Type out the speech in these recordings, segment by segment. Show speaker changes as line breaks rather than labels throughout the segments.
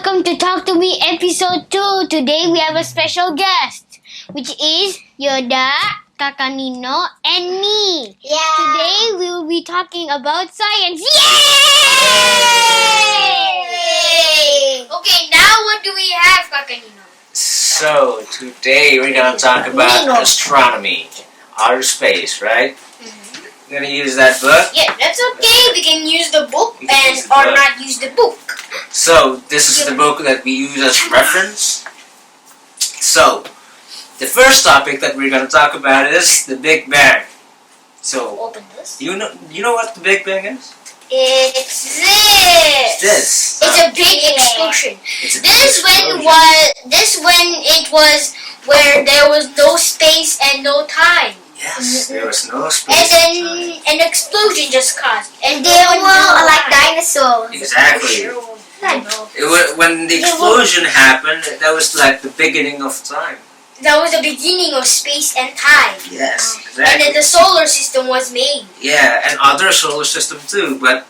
welcome to Talk to Me EP.02. Today we have a special guest, which is Yodha, Kaka, Nino, and me.
Yeah.
Today we will be talking about science. Yay! Okay, now what do we have, Kaka, Nino?
So, today we're going to talk about astronomy, outer space, right? We're going to use that book.
Yeah, that's okay. We can use the book or not use the book.
So, this is the book that we use as reference. So, the first topic that we're going to talk about is the Big Bang. So,
Open this.
you know what the Big Bang is?
It's this. It's a big explosion. This when it was where there was no space and no time.
Yes, there was no space.
And then an explosion just caused. And
They were like dinosaurs.
Exactly. When the explosion happened, that was like the beginning of time.
That was the beginning of space and time.
Yes, exactly.
And then the solar system was made.
Yeah, and other solar system too. But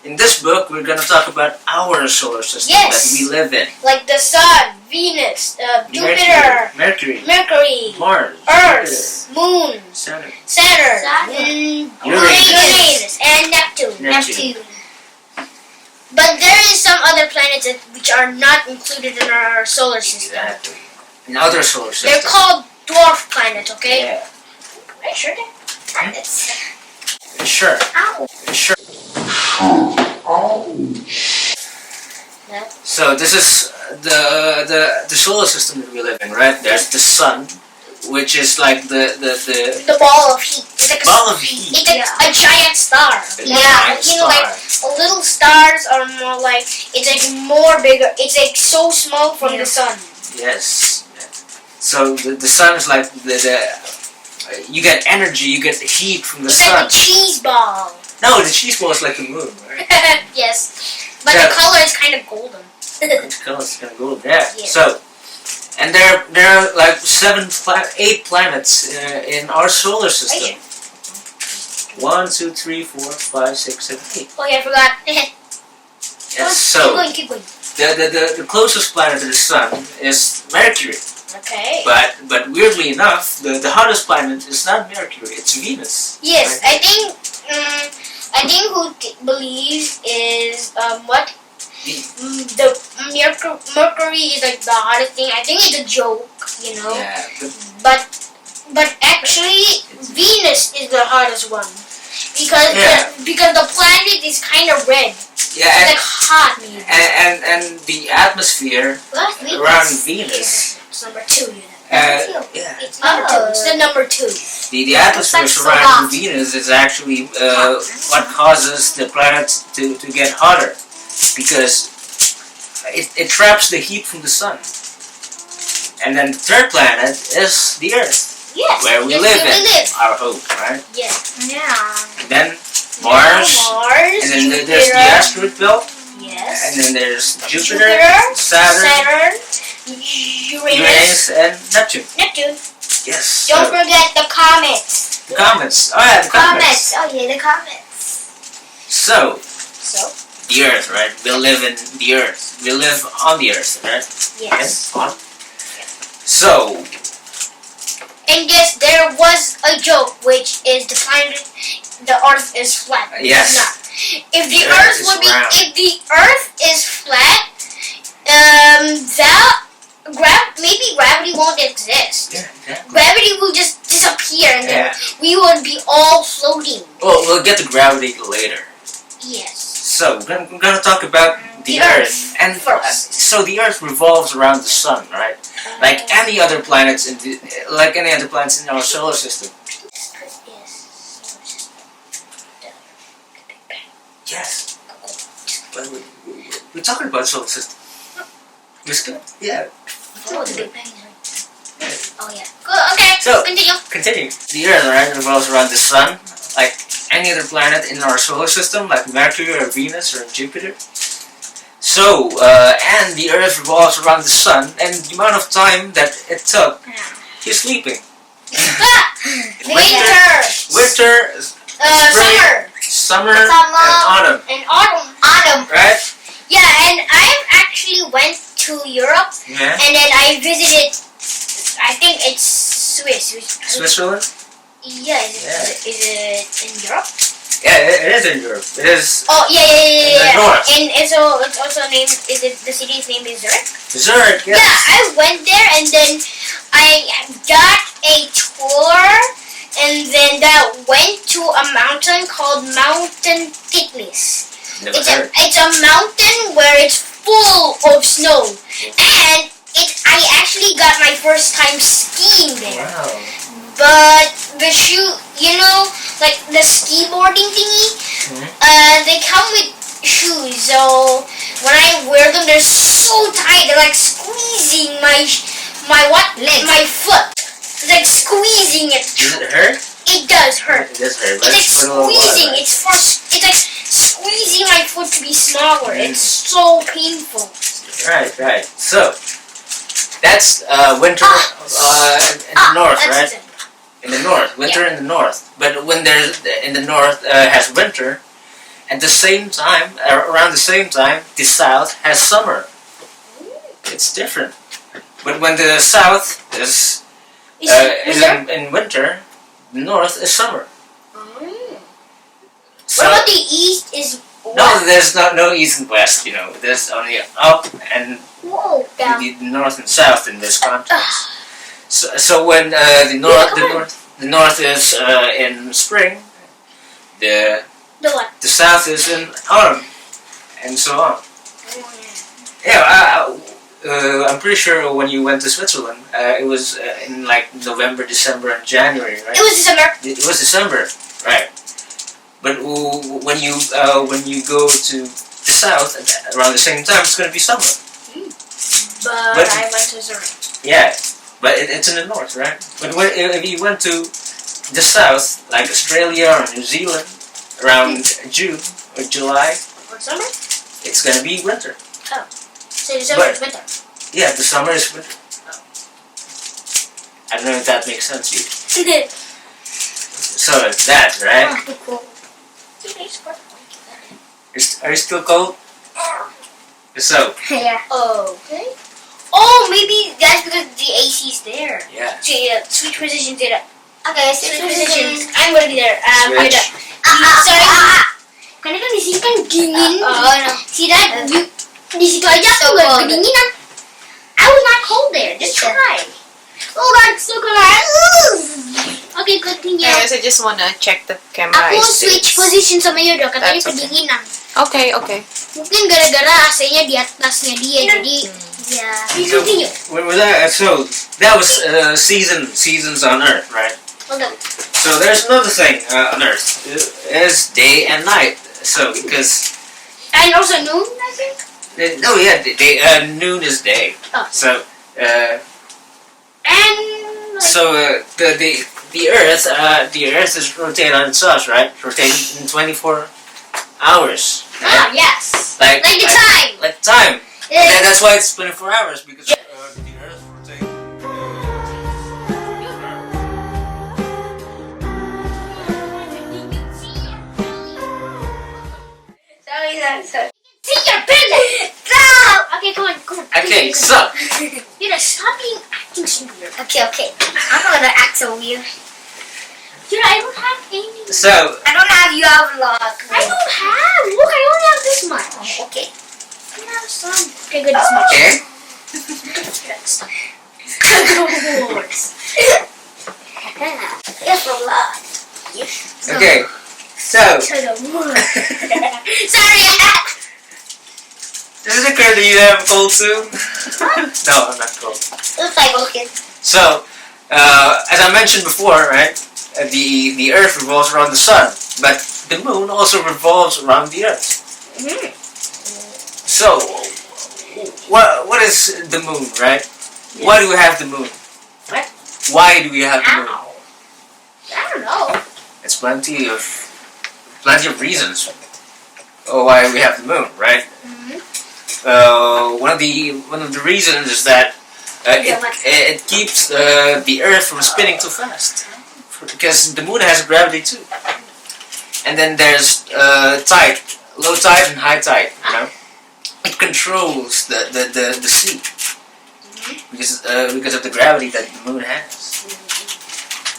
in this book, we're going to talk about our solar system that we live in.
Like the Sun, Venus, Jupiter,
Mercury,
Mars,
Mars,
Earth,
Jupiter,
Moon,
Saturn,
Uranus, and Neptune. But there is some other planets which are not included in our solar system.
Exactly. In other solar systems.
They're called dwarf planets, okay?
Yeah.
Are you sure they're planets?
Sure.
Ow.
Sure. So this is the solar system that we live in, right? There's the sun, which is like the
ball of heat. It's like
ball of heat.
It's like a giant star. Like little stars are more like it's like more bigger. It's like so small from the sun.
Yes. So the sun is like you get energy, you get the heat from the sun.
It's like a cheese ball.
No, the cheese ball is like the moon, right?
Yes, but the color is kind of golden.
The color is kind of golden, yeah. So, and there are like 8 planets in our solar system. 1, 2, 3, 4, 5, 6, 7, 8.
Oh yeah, I forgot.
Yes. So
keep going.
the closest planet to the sun is Mercury.
Okay.
But weirdly enough, the hottest planet is not Mercury; it's Venus.
Yes,
right?
I think who believes is what the Mercury is like the hottest thing. I think it's a joke, you know.
Yeah.
But actually, Venus is the hottest one because the planet is kind of red.
Yeah,
it's like hot, maybe.
And the atmosphere around Venus.
It's number 2,
yeah.
It's number 2. It's the number 2.
The atmosphere surrounding Venus is actually what causes the planet to get hotter, because it traps the heat from the sun. And then the third planet is the Earth, where we live our home, right?
Yeah.
And then Mars, and then there's the asteroid belt.
Yes.
And then there's Jupiter, Saturn, Uranus, and Neptune. Yes.
Don't forget the comets.
The comets. Oh yeah, the comets.
Oh yeah, the comets.
So the Earth, right? We live in the Earth. We live on the Earth, right?
Yes.
So.
And yes, there was a joke, which is the Earth is flat.
Yes.
It's not. If the Earth is flat, maybe gravity won't exist.
Yeah, exactly.
Gravity will just disappear, and then we would be all floating.
Well, we'll get to gravity later.
Yes.
So we're going to talk about the Earth. And so the Earth revolves around the sun, right? Like any other planets in our solar system. Yes. But we're talking about solar system. Yeah.
Oh yeah. Good. Okay.
So
continue.
The Earth, right, revolves around the sun, like any other planet in our solar system, like Mercury or Venus or Jupiter. So, and the Earth revolves around the sun, and the amount of time that it took, you're sleeping. Winter, spring, summer, and autumn.
Autumn.
Right?
Yeah, and I've actually went to Europe,
Yeah.
and then I visited. I think it's
Switzerland?
Yeah, is it in Europe?
Yeah, it is in Europe. It is.
Oh yeah.
In the north.
And so it's also named. Is it the city's name is Zurich?
Zurich. Yes.
Yeah, I went there and then I got a tour, and then that went to a mountain called Mountain Titlis.
Never
It's
heard.
a mountain where it's full of snow, and I actually got my first time skiing there.
Wow.
But the shoe, like the skiboarding thingy, they come with shoes. So when I wear them, they're so tight. They're like squeezing my
Legs.
my foot. It's like squeezing it.
Does it hurt?
It does hurt.
It does hurt.
It's like
Let's put a little water,
squeezing.
right?
It's like squeezing my foot to be smaller. It's so painful.
Right. So that's winter in the north, right?
It.
In the north, winter in the north. But when there's in the north has winter, at the same time, around the same time, the south has summer. It's different. But when the south is in winter, the north is summer. So,
What about the east is west?
no, there's no east and west. There's only up and
Whoa, down.
the north and south in this contrast. So when the north is in spring, the
The what?
the south is in autumn, and so on. Yeah, I'm pretty sure when you went to Switzerland, it was in like November, December, and January, right?
It was December.
It was December, right? But when you go to the south around the same time, it's going to be summer.
But I went to Zurich.
Yeah, but it's in the north, right? But if you went to the south, like Australia or New Zealand, around June or July,
Or summer?
it's going to be winter.
So December is winter.
Yeah, the summer is winter. I don't know if that makes sense to you. So it's that, right?
Cool.
Are you still cold? So,
Yeah.
Okay. Oh, maybe that's because the AC is there.
yeah.
So switch positions it up.
Okay,
Switch
switch
positions.
positions.
I'm gonna be there.
Switch.
Sorry. Karena kan di sini kan dingin.
no.
See that? Di situ aja
So
aku gak
cold.
kedinginan. I was not cold there. Just
Yeah.
try. Oh God, it's so cold. Okay, continue.
Anyways, I just wanna check the camera.
Aku
is
switch
fixed.
position sama Yodha, katanya
That's okay.
kedinginan.
Okay.
Mungkin gara-gara AC-nya di atasnya dia, jadi
Yeah.
you continue.
So that was seasons on Earth, right?
Hold on.
So there's another thing on Earth. It is day and night. So because
And also noon, I think.
noon is day.
Oh.
So
And
the Earth is rotating on itself, right? Rotating in 24 hours. Right?
yes.
Like
the time.
Like time.
Yeah.
That's why it's 24 hours because the Earth rotates.
Sorry.
See your pen. Stop. Okay, come on.
Okay, so
Yodha, stop being acting so weird.
Okay. I'm not gonna act so weird.
Yodha, I don't have any.
so
I don't have you have a lot.
I don't have. Look, I only have this much.
Okay.
I have some. Okay, good. This much.
okay.
Yes, a lot.
Okay. So
To the moon. Sorry.
does it occur to you that I'm cold too? No, I'm not cold.
Looks like okay.
So as I mentioned before, right? The Earth revolves around the sun, but the moon also revolves around the Earth. So, what is the moon, right? Why do we have the moon?
What?
Why do we have the moon?
Ow. I don't know.
It's plenty of reasons why we have the moon, right? One of the reasons is that it keeps the Earth from spinning too fast, because the moon has gravity too. And then there's tide, low tide and high tide. You know, it controls the sea because of the gravity that the moon has.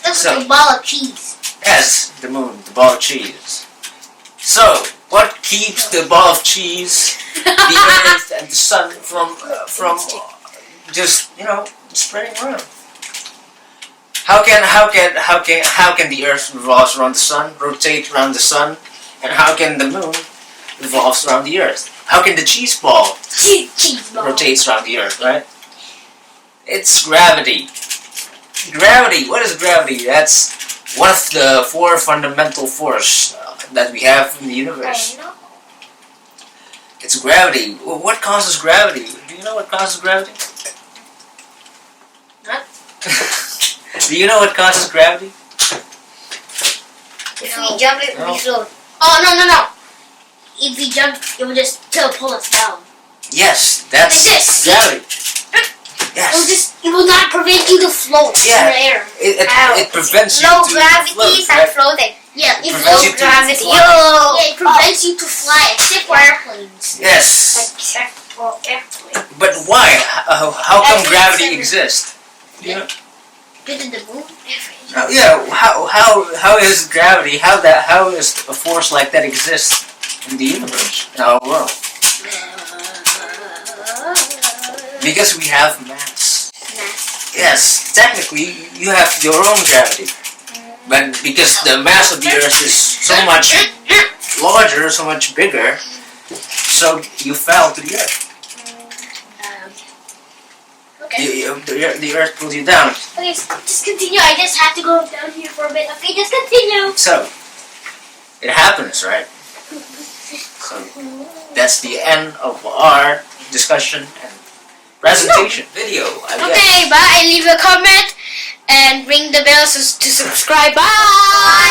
Looks
So-
like a ball of cheese.
Yes, the moon, the ball of cheese. So, what keeps the ball of cheese, the earth, and the sun from just spreading around? How can the earth revolve around the sun, rotate around the sun, and how can the moon revolve around the earth? How can the cheese ball
Cheese ball.
rotates around the earth, right? It's gravity. Gravity. What is gravity? That's one of the 4 fundamental forces that we have in the universe.
I know.
It's gravity. Well, what causes gravity? Do you know what causes gravity?
What?
Do you know what causes gravity?
If we jump, it will
No.
be slow. Oh, no. If we jump, it will just still pull us down.
Yes, that's
Like this.
gravity. Yes.
It will not prevent you to float
Yeah.
in the air.
It prevents you
Low
to
gravity
float,
is not
right?
floating. Yeah, if
Prevents you
low
to
gravity.
fly.
Yeah, it prevents you to fly, except for airplanes.
Yes.
Except for airplanes.
But why? How come
That's
gravity
insane.
exists? Yeah.
Due to the moon.
Yeah. How is gravity? How is a force like that exist in the universe, in our world? Because we have mass. Yes, technically you have your own gravity, but because the mass of the Earth is so much larger, so much bigger, so you fell to the Earth.
Okay.
The Earth pulls you down.
Okay, just continue. I just have to go down here for a bit. Okay, just continue.
So it happens, right? So that's the end of our discussion and presentation video. I guess.
Okay, bye. Leave a comment and ring the bell to subscribe. Bye.